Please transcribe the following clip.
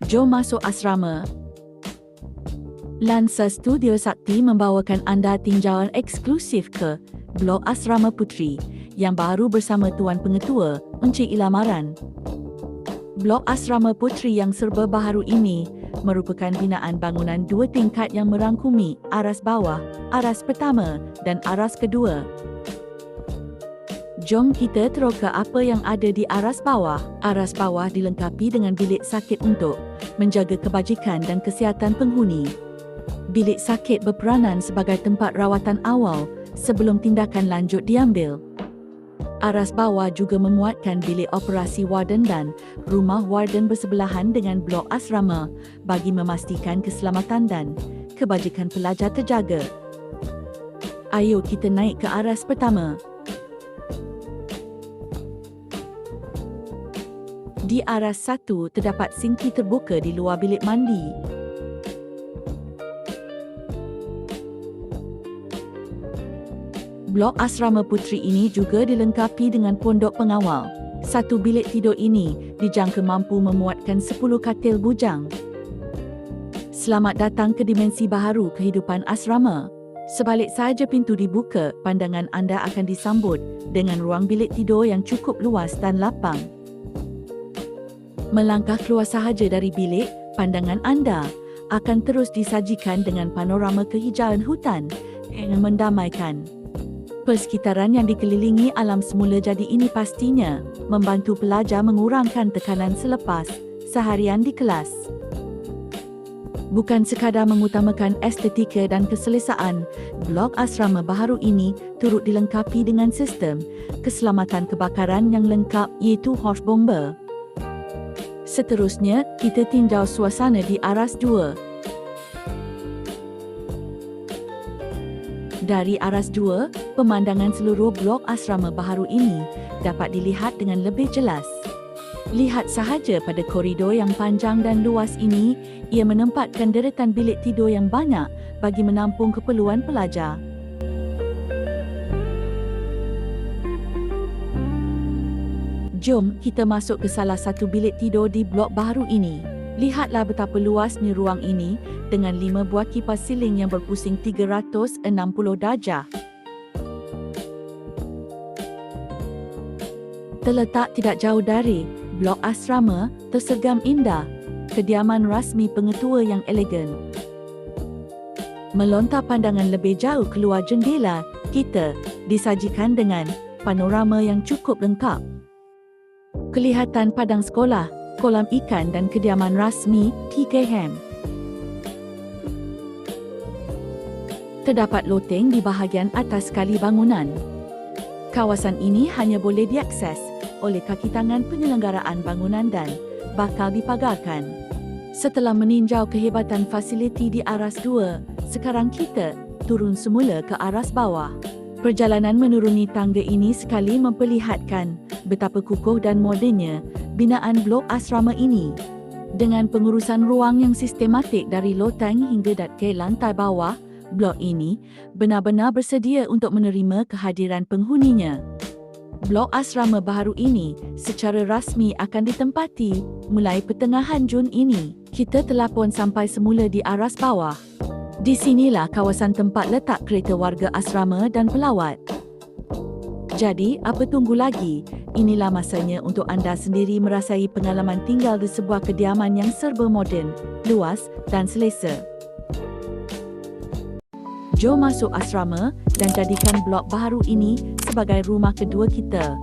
Jom masuk asrama. Lansa Studio Sakti membawakan anda tinjauan eksklusif ke Blok Asrama Puteri yang baru bersama Tuan Pengetua, Encik Ilamaran. Blok Asrama Puteri yang serba baharu ini merupakan binaan bangunan 2 tingkat yang merangkumi aras bawah, aras pertama dan aras kedua. Jom kita teroka apa yang ada di aras bawah. Aras bawah dilengkapi dengan bilik sakit untuk menjaga kebajikan dan kesihatan penghuni. Bilik sakit berperanan sebagai tempat rawatan awal sebelum tindakan lanjut diambil. Aras bawah juga memuatkan bilik operasi warden dan rumah warden bersebelahan dengan blok asrama bagi memastikan keselamatan dan kebajikan pelajar terjaga. Ayo kita naik ke aras pertama. Di aras 1 terdapat sinki terbuka di luar bilik mandi. Blok asrama puteri ini juga dilengkapi dengan pondok pengawal. Satu bilik tidur ini dijangka mampu memuatkan 10 katil bujang. Selamat datang ke dimensi baharu kehidupan asrama. Sebalik sahaja pintu dibuka, pandangan anda akan disambut dengan ruang bilik tidur yang cukup luas dan lapang. Melangkah keluar sahaja dari bilik, pandangan anda akan terus disajikan dengan panorama kehijauan hutan yang mendamaikan. Persekitaran yang dikelilingi alam semula jadi ini pastinya membantu pelajar mengurangkan tekanan selepas seharian di kelas. Bukan sekadar mengutamakan estetika dan keselesaan, blok asrama baharu ini turut dilengkapi dengan sistem keselamatan kebakaran yang lengkap iaitu hose bomba. Seterusnya, kita tinjau suasana di aras 2. Dari aras 2, pemandangan seluruh blok asrama baharu ini dapat dilihat dengan lebih jelas. Lihat sahaja pada koridor yang panjang dan luas ini, ia menempatkan deretan bilik tidur yang banyak bagi menampung keperluan pelajar. Jom kita masuk ke salah satu bilik tidur di blok baharu ini. Lihatlah betapa luasnya ruang ini dengan 5 buah kipas siling yang berpusing 360 darjah. Terletak tidak jauh dari blok asrama, tersergam indah kediaman rasmi pengetua yang elegan. Melontar pandangan lebih jauh keluar jendela, kita disajikan dengan panorama yang cukup lengkap. Kelihatan padang sekolah, kolam ikan dan kediaman rasmi TKM. Terdapat loteng di bahagian atas sekali bangunan. Kawasan ini hanya boleh diakses oleh kaki tangan penyelenggaraan bangunan dan bakal dipagarkan. Setelah meninjau kehebatan fasiliti di aras 2, sekarang kita turun semula ke aras bawah. Perjalanan menuruni tangga ini sekali memperlihatkan betapa kukuh dan modennya binaan blok asrama ini. Dengan pengurusan ruang yang sistematik dari loteng hingga ke lantai bawah, blok ini benar-benar bersedia untuk menerima kehadiran penghuninya. Blok asrama baharu ini secara rasmi akan ditempati mulai pertengahan Jun ini. Kita telah pun sampai semula di aras bawah. Di sinilah kawasan tempat letak kereta warga asrama dan pelawat. Jadi, apa tunggu lagi? Inilah masanya untuk anda sendiri merasai pengalaman tinggal di sebuah kediaman yang serba moden, luas dan selesa. Jom masuk asrama dan jadikan blok baharu ini sebagai rumah kedua kita.